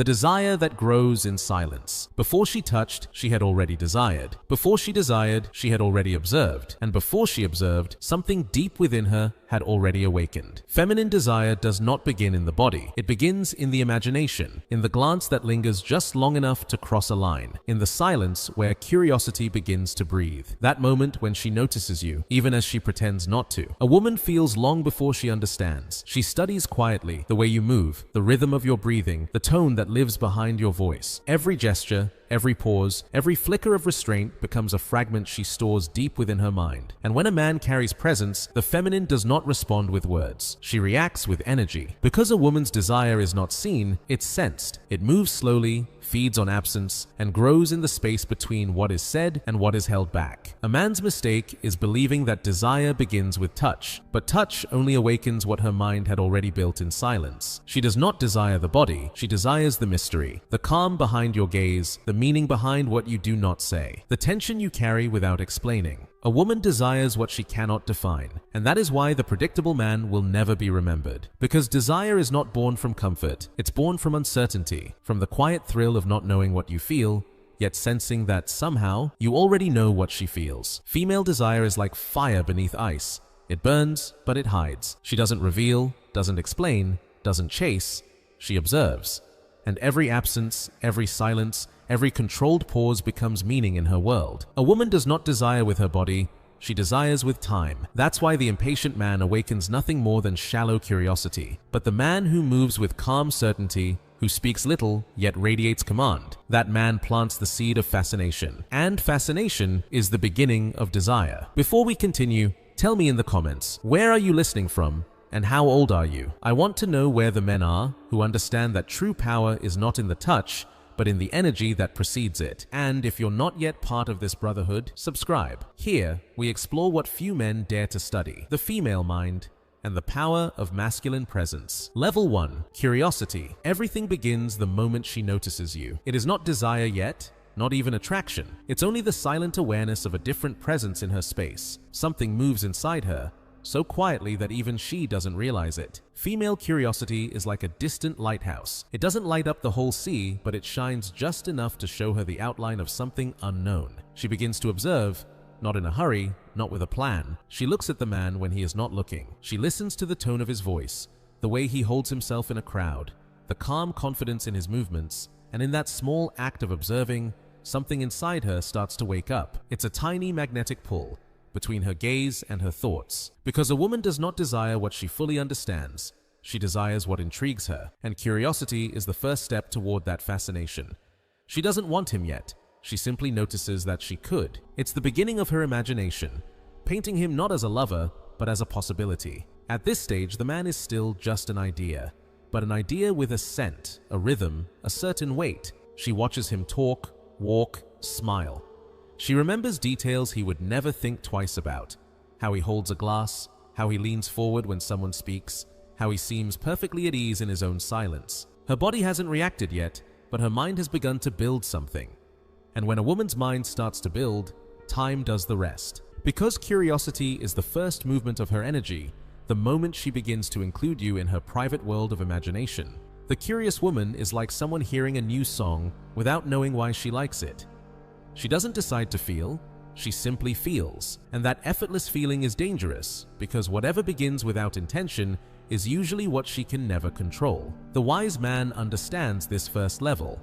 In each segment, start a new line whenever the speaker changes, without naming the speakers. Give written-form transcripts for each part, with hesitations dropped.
The desire that grows in silence. Before she touched, she had already desired. Before she desired, she had already observed. And before she observed, something deep within her had already awakened. Feminine desire does not begin in the body. It begins in the imagination, in the glance that lingers just long enough to cross a line, in the silence where curiosity begins to breathe. That moment when she notices you, even as she pretends not to. A woman feels long before she understands. She studies quietly the way you move, the rhythm of your breathing, the tone that lives behind your voice. Every gesture, every pause, every flicker of restraint becomes a fragment she stores deep within her mind. And when a man carries presence, the feminine does not respond with words. She reacts with energy. Because a woman's desire is not seen, it's sensed. It moves slowly, feeds on absence, and grows in the space between what is said and what is held back. A man's mistake is believing that desire begins with touch, but touch only awakens what her mind had already built in silence. She does not desire the body, she desires the mystery, the calm behind your gaze, the meaning behind what you do not say, the tension you carry without explaining. A woman desires what she cannot define, and that is why the predictable man will never be remembered. Because desire is not born from comfort, it's born from uncertainty, from the quiet thrill of not knowing what you feel, yet sensing that somehow you already know what she feels. Female desire is like fire beneath ice. It burns, but it hides. She doesn't reveal, doesn't explain, doesn't chase, she observes. And every absence, every silence, every controlled pause becomes meaning in her world. A woman does not desire with her body, she desires with time. That's why the impatient man awakens nothing more than shallow curiosity. But the man who moves with calm certainty, who speaks little yet radiates command, that man plants the seed of fascination. And fascination is the beginning of desire. Before we continue, tell me in the comments, where are you listening from? And how old are you? I want to know where the men are who understand that true power is not in the touch, but in the energy that precedes it. And if you're not yet part of this brotherhood, subscribe. Here, we explore what few men dare to study: the female mind and the power of masculine presence. Level 1. Curiosity. Everything begins the moment she notices you. It is not desire yet, not even attraction. It's only the silent awareness of a different presence in her space. Something moves inside her, so quietly that even she doesn't realize it. Female curiosity is like a distant lighthouse. It doesn't light up the whole sea, but it shines just enough to show her the outline of something unknown. She begins to observe, not in a hurry, not with a plan. She looks at the man when he is not looking. She listens to the tone of his voice, the way he holds himself in a crowd, the calm confidence in his movements, and in that small act of observing, something inside her starts to wake up. It's a tiny magnetic pull between her gaze and her thoughts. Because a woman does not desire what she fully understands, she desires what intrigues her, and curiosity is the first step toward that fascination. She doesn't want him yet, she simply notices that she could. It's the beginning of her imagination, painting him not as a lover, but as a possibility. At this stage, the man is still just an idea, but an idea with a scent, a rhythm, a certain weight. She watches him talk, walk, smile. She remembers details he would never think twice about: how he holds a glass, how he leans forward when someone speaks, how he seems perfectly at ease in his own silence. Her body hasn't reacted yet, but her mind has begun to build something. And when a woman's mind starts to build, time does the rest. Because curiosity is the first movement of her energy, the moment she begins to include you in her private world of imagination. The curious woman is like someone hearing a new song without knowing why she likes it. She doesn't decide to feel, she simply feels. And that effortless feeling is dangerous, because whatever begins without intention is usually what she can never control. The wise man understands this first level.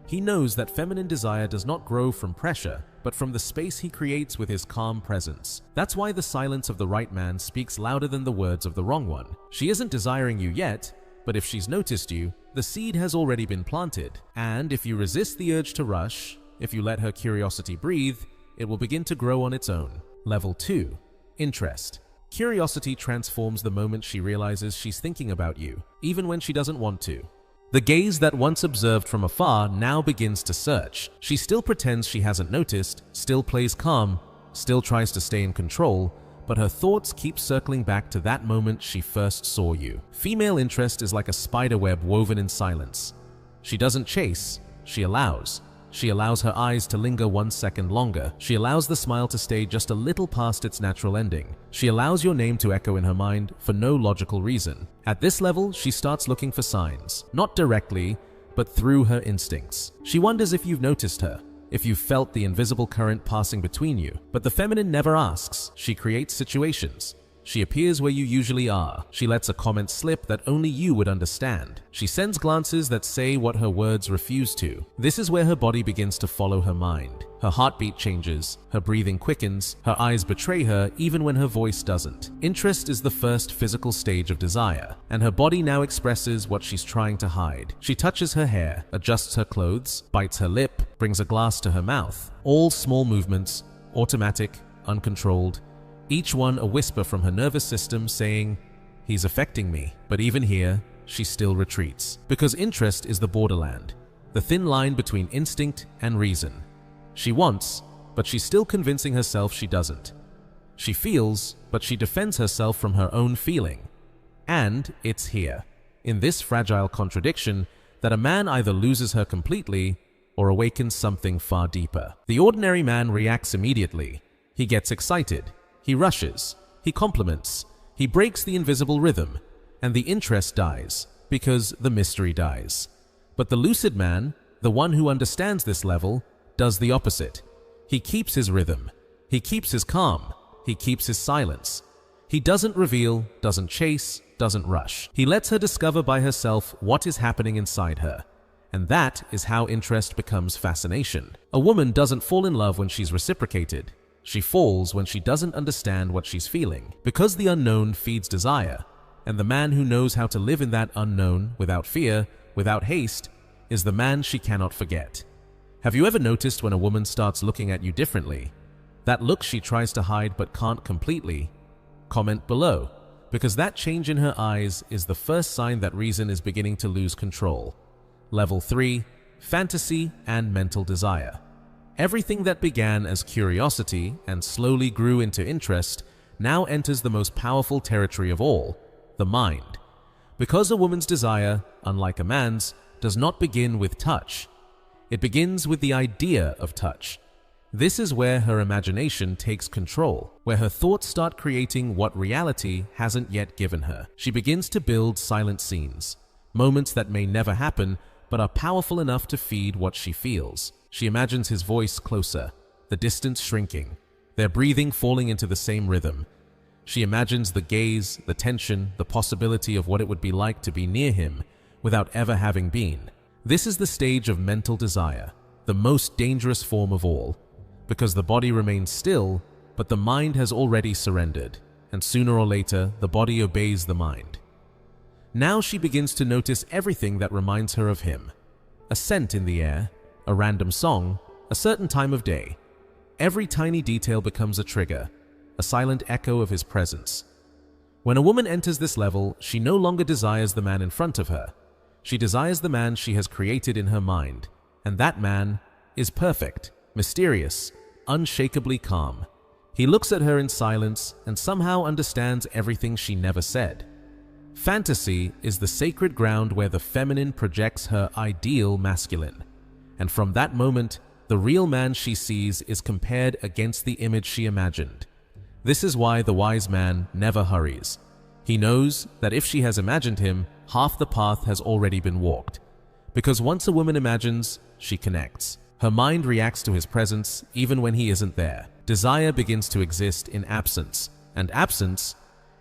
He knows that feminine desire does not grow from pressure, but from the space he creates with his calm presence. That's why the silence of the right man speaks louder than the words of the wrong one. She isn't desiring you yet, but if she's noticed you, the seed has already been planted. And if you resist the urge to rush, if you let her curiosity breathe, it will begin to grow on its own. Level 2. Interest. Curiosity transforms the moment she realizes she's thinking about you, even when she doesn't want to. The gaze that once observed from afar now begins to search. She still pretends she hasn't noticed, still plays calm, still tries to stay in control, but her thoughts keep circling back to that moment she first saw you. Female interest is like a spider web woven in silence. She doesn't chase, she allows. She allows her eyes to linger 1 second longer. She allows the smile to stay just a little past its natural ending. She allows your name to echo in her mind for no logical reason. At this level, she starts looking for signs. Not directly, but through her instincts. She wonders if you've noticed her, if you've felt the invisible current passing between you. But the feminine never asks. She creates situations. She appears where you usually are. She lets a comment slip that only you would understand. She sends glances that say what her words refuse to. This is where her body begins to follow her mind. Her heartbeat changes, her breathing quickens, her eyes betray her even when her voice doesn't. Interest is the first physical stage of desire, and her body now expresses what she's trying to hide. She touches her hair, adjusts her clothes, bites her lip, brings a glass to her mouth. All small movements, automatic, uncontrolled, each one a whisper from her nervous system saying, "He's affecting me." But even here, she still retreats. Because interest is the borderland, the thin line between instinct and reason. She wants, but she's still convincing herself she doesn't. She feels, but she defends herself from her own feeling. And it's here, in this fragile contradiction, that a man either loses her completely or awakens something far deeper. The ordinary man reacts immediately. He gets excited. He rushes, he compliments, he breaks the invisible rhythm, and the interest dies because the mystery dies. But the lucid man, the one who understands this level, does the opposite. He keeps his rhythm, he keeps his calm, he keeps his silence. He doesn't reveal, doesn't chase, doesn't rush. He lets her discover by herself what is happening inside her. And that is how interest becomes fascination. A woman doesn't fall in love when she's reciprocated. She falls when she doesn't understand what she's feeling, because the unknown feeds desire, and the man who knows how to live in that unknown without fear, without haste, is the man she cannot forget. Have you ever noticed when a woman starts looking at you differently? That look she tries to hide but can't completely? Comment below, because that change in her eyes is the first sign that reason is beginning to lose control. Level 3. Fantasy and mental desire. Everything that began as curiosity and slowly grew into interest now enters the most powerful territory of all, the mind. Because a woman's desire, unlike a man's, does not begin with touch. It begins with the idea of touch. This is where her imagination takes control, where her thoughts start creating what reality hasn't yet given her. She begins to build silent scenes, moments that may never happen but are powerful enough to feed what she feels. She imagines his voice closer, the distance shrinking, their breathing falling into the same rhythm. She imagines the gaze, the tension, the possibility of what it would be like to be near him without ever having been. This is the stage of mental desire, the most dangerous form of all, because the body remains still, but the mind has already surrendered, and sooner or later the body obeys the mind. Now she begins to notice everything that reminds her of him. A scent in the air, a random song, a certain time of day. Every tiny detail becomes a trigger, a silent echo of his presence. When a woman enters this level, she no longer desires the man in front of her. She desires the man she has created in her mind, and that man is perfect, mysterious, unshakably calm. He looks at her in silence and somehow understands everything she never said. Fantasy is the sacred ground where the feminine projects her ideal masculine. And from that moment, the real man she sees is compared against the image she imagined. This is why the wise man never hurries. He knows that if she has imagined him, half the path has already been walked. Because once a woman imagines, she connects. Her mind reacts to his presence even when he isn't there. Desire begins to exist in absence, and absence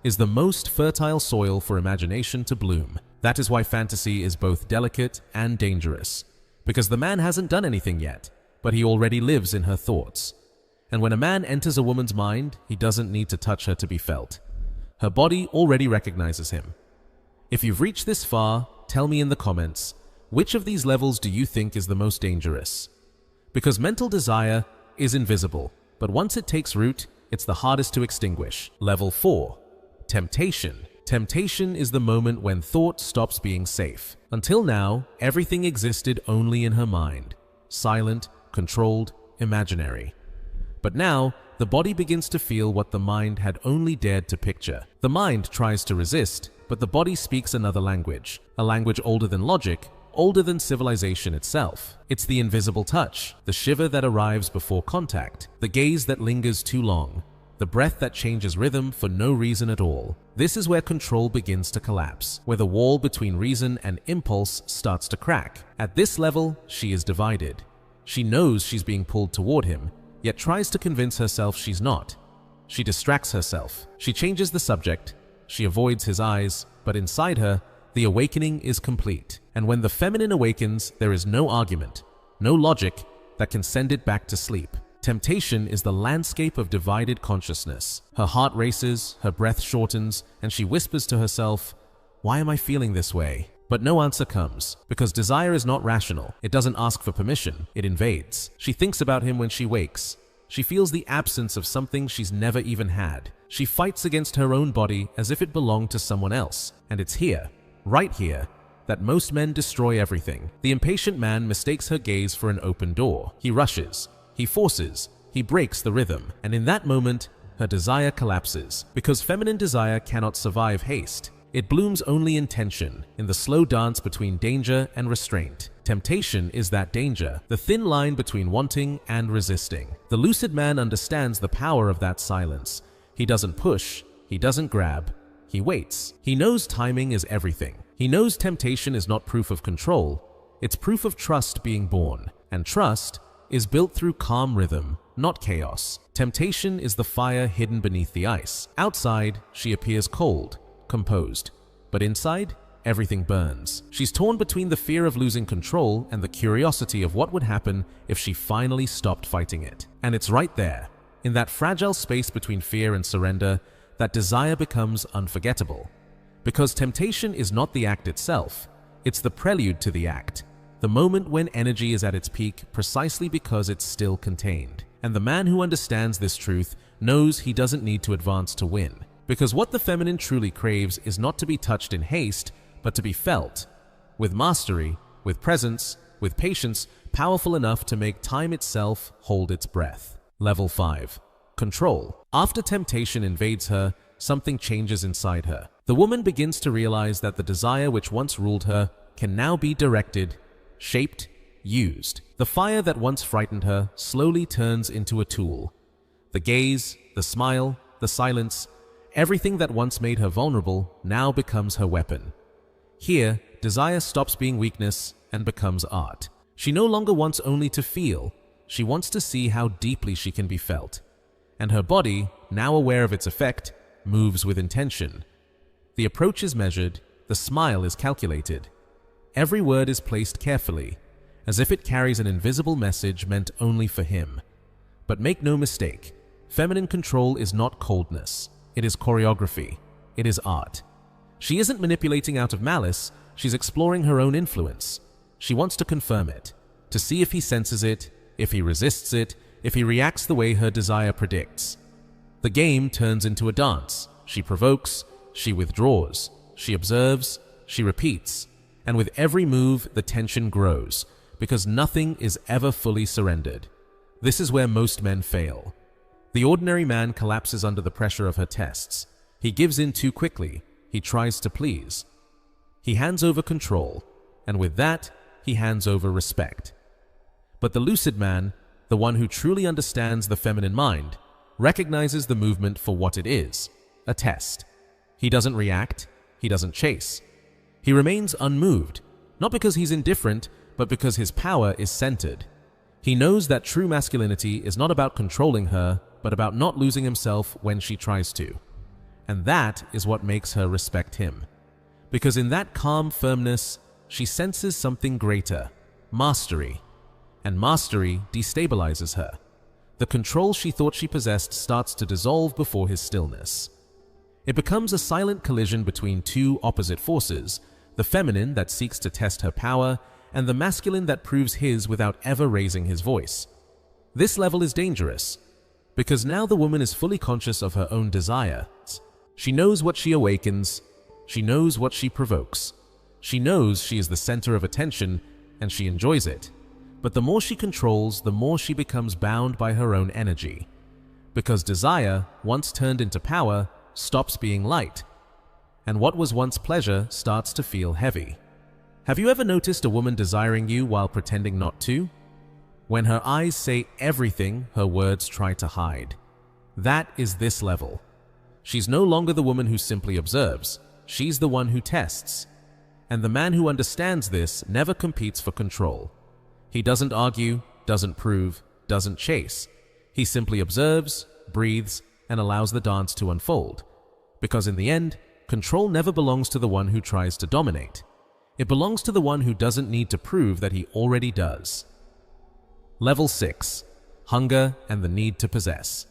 is the most fertile soil for imagination to bloom. That is why fantasy is both delicate and dangerous. Because the man hasn't done anything yet, but he already lives in her thoughts. And when a man enters a woman's mind, he doesn't need to touch her to be felt. Her body already recognizes him. If you've reached this far, tell me in the comments, which of these levels do you think is the most dangerous? Because mental desire is invisible, but once it takes root, it's the hardest to extinguish. Level 4. Temptation. Temptation is the moment when thought stops being safe. Until now, everything existed only in her mind, silent, controlled, imaginary. But now, the body begins to feel what the mind had only dared to picture. The mind tries to resist, but the body speaks another language, a language older than logic, older than civilization itself. It's the invisible touch, the shiver that arrives before contact, the gaze that lingers too long, the breath that changes rhythm for no reason at all. This is where control begins to collapse, where the wall between reason and impulse starts to crack. At this level, she is divided. She knows she's being pulled toward him, yet tries to convince herself she's not. She distracts herself. She changes the subject. She avoids his eyes, but inside her, the awakening is complete. And when the feminine awakens, there is no argument, no logic that can send it back to sleep. Temptation is the landscape of divided consciousness. Her heart races, her breath shortens, and she whispers to herself, "Why am I feeling this way?" But no answer comes, because desire is not rational. It doesn't ask for permission, it invades. She thinks about him when she wakes. She feels the absence of something she's never even had. She fights against her own body as if it belonged to someone else. And it's here, right here, that most men destroy everything. The impatient man mistakes her gaze for an open door. He rushes, he forces, he breaks the rhythm. And in that moment, her desire collapses. Because feminine desire cannot survive haste. It blooms only in tension, in the slow dance between danger and restraint. Temptation is that danger, the thin line between wanting and resisting. The lucid man understands the power of that silence. He doesn't push, he doesn't grab, he waits. He knows timing is everything. He knows temptation is not proof of control, it's proof of trust being born. And trust is built through calm rhythm, not chaos. Temptation is the fire hidden beneath the ice. Outside, she appears cold, composed, but inside, everything burns. She's torn between the fear of losing control and the curiosity of what would happen if she finally stopped fighting it. And it's right there, in that fragile space between fear and surrender, that desire becomes unforgettable. Because temptation is not the act itself, it's the prelude to the act, the moment when energy is at its peak precisely because it's still contained. And the man who understands this truth knows he doesn't need to advance to win. Because what the feminine truly craves is not to be touched in haste, but to be felt, with mastery, with presence, with patience, powerful enough to make time itself hold its breath. Level 5. Control. After temptation invades her, something changes inside her. The woman begins to realize that the desire which once ruled her can now be directed, shaped, used. The fire that once frightened her slowly turns into a tool. The gaze, the smile, the silence, everything that once made her vulnerable now becomes her weapon. Here, desire stops being weakness and becomes art. She no longer wants only to feel, she wants to see how deeply she can be felt. And her body, now aware of its effect, moves with intention. The approach is measured, the smile is calculated. Every word is placed carefully, as if it carries an invisible message meant only for him. But make no mistake, feminine control is not coldness. It is choreography. It is art. She isn't manipulating out of malice, she's exploring her own influence. She wants to confirm it, to see if he senses it, if he resists it, if he reacts the way her desire predicts. The game turns into a dance. She provokes, she withdraws, she observes, she repeats. And with every move, the tension grows, because nothing is ever fully surrendered. This is where most men fail. The ordinary man collapses under the pressure of her tests. He gives in too quickly. He tries to please. He hands over control, and with that, he hands over respect. But the lucid man, the one who truly understands the feminine mind, recognizes the movement for what it is, a test. He doesn't react, he doesn't chase. He remains unmoved, not because he's indifferent, but because his power is centered. He knows that true masculinity is not about controlling her, but about not losing himself when she tries to. And that is what makes her respect him. Because in that calm firmness, she senses something greater, mastery. And mastery destabilizes her. The control she thought she possessed starts to dissolve before his stillness. It becomes a silent collision between two opposite forces, the feminine that seeks to test her power, and the masculine that proves his without ever raising his voice. This level is dangerous, because now the woman is fully conscious of her own desire. She knows what she awakens, she knows what she provokes. She knows she is the center of attention, and she enjoys it. But the more she controls, the more she becomes bound by her own energy. Because desire, once turned into power, stops being light, and what was once pleasure starts to feel heavy. Have you ever noticed a woman desiring you while pretending not to? When her eyes say everything her words try to hide. That is this level. She's no longer the woman who simply observes. She's the one who tests. And the man who understands this never competes for control. He doesn't argue, doesn't prove, doesn't chase. He simply observes, breathes, and allows the dance to unfold. Because in the end, control never belongs to the one who tries to dominate. It belongs to the one who doesn't need to prove that he already does. Level 6. Hunger and the need to possess.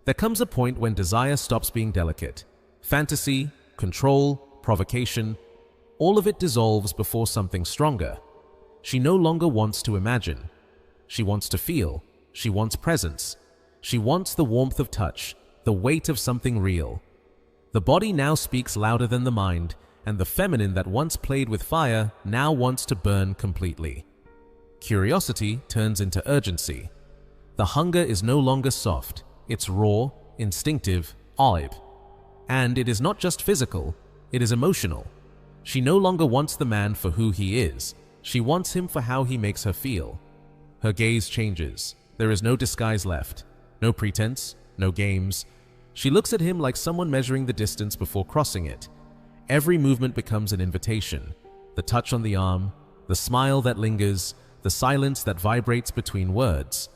There comes a point when desire stops being delicate. Fantasy, control, provocation, all of it dissolves before something stronger. She no longer wants to imagine. She wants to feel. She wants presence. She wants the warmth of touch, the weight of something real. The body now speaks louder than the mind, and the feminine that once played with fire now wants to burn completely. Curiosity turns into urgency. The hunger is no longer soft. It's raw, instinctive, olive. And it is not just physical, it is emotional. She no longer wants the man for who he is. She wants him for how he makes her feel. Her gaze changes. There is no disguise left. No pretense, no games. She looks at him like someone measuring the distance before crossing it. Every movement becomes an invitation. The touch on the arm, the smile that lingers, the silence that vibrates between words.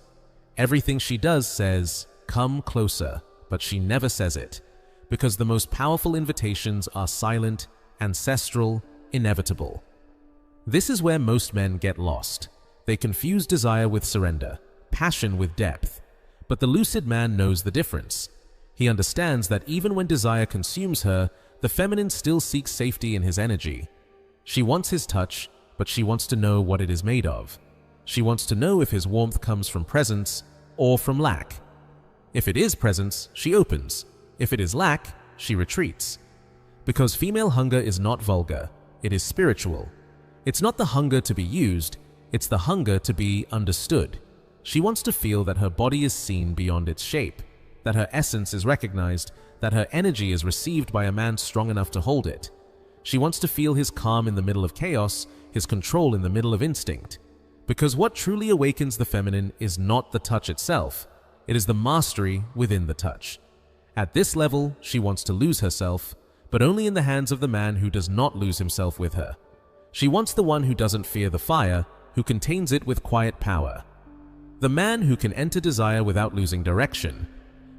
Everything she does says, "Come closer," but she never says it, because the most powerful invitations are silent, ancestral, inevitable. This is where most men get lost. They confuse desire with surrender, passion with depth. But the lucid man knows the difference. He understands that even when desire consumes her, the feminine still seeks safety in his energy. She wants his touch, but she wants to know what it is made of. She wants to know if his warmth comes from presence or from lack. If it is presence, she opens. If it is lack, she retreats. Because female hunger is not vulgar, it is spiritual. It's not the hunger to be used, it's the hunger to be understood. She wants to feel that her body is seen beyond its shape, that her essence is recognized, that her energy is received by a man strong enough to hold it. She wants to feel his calm in the middle of chaos, his control in the middle of instinct. Because what truly awakens the feminine is not the touch itself, it is the mastery within the touch. At this level, she wants to lose herself, but only in the hands of the man who does not lose himself with her. She wants the one who doesn't fear the fire, who contains it with quiet power. The man who can enter desire without losing direction.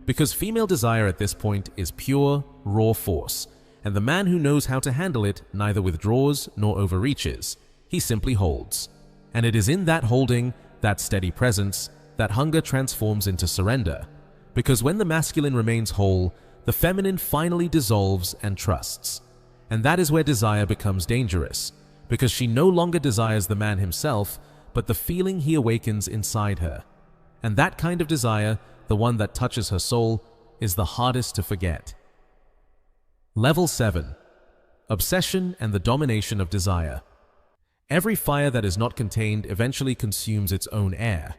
Because female desire at this point is pure, raw force, and the man who knows how to handle it neither withdraws nor overreaches. He simply holds. And it is in that holding, that steady presence, that hunger transforms into surrender. Because when the masculine remains whole, the feminine finally dissolves and trusts. And that is where desire becomes dangerous, because she no longer desires the man himself, but the feeling he awakens inside her. And that kind of desire, the one that touches her soul, is the hardest to forget. Level 7. Obsession and the domination of desire. Every fire that is not contained eventually consumes its own air.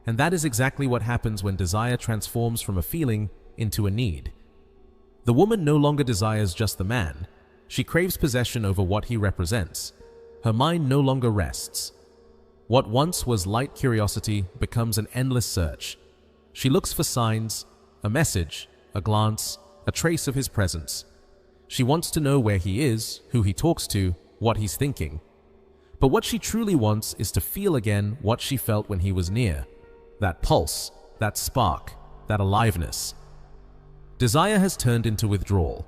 And that is exactly what happens when desire transforms from a feeling into a need. The woman no longer desires just the man. She craves possession over what he represents. Her mind no longer rests. What once was light curiosity becomes an endless search. She looks for signs, a message, a glance, a trace of his presence. She wants to know where he is, who he talks to, what he's thinking. But what she truly wants is to feel again what she felt when he was near. That pulse, that spark, that aliveness. Desire has turned into withdrawal.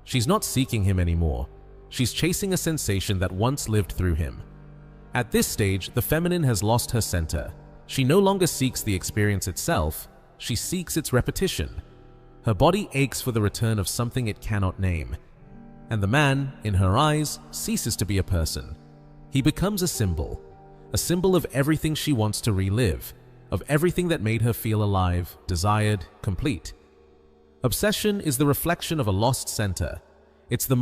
She's not seeking him anymore. She's chasing a sensation that once lived through him. At this stage, the feminine has lost her center. She no longer seeks the experience itself, she seeks its repetition. Her body aches for the return of something it cannot name. And the man, in her eyes, ceases to be a person. He becomes a symbol of everything she wants to relive, of everything that made her feel alive, desired, complete. Obsession is the reflection of a lost center. It's the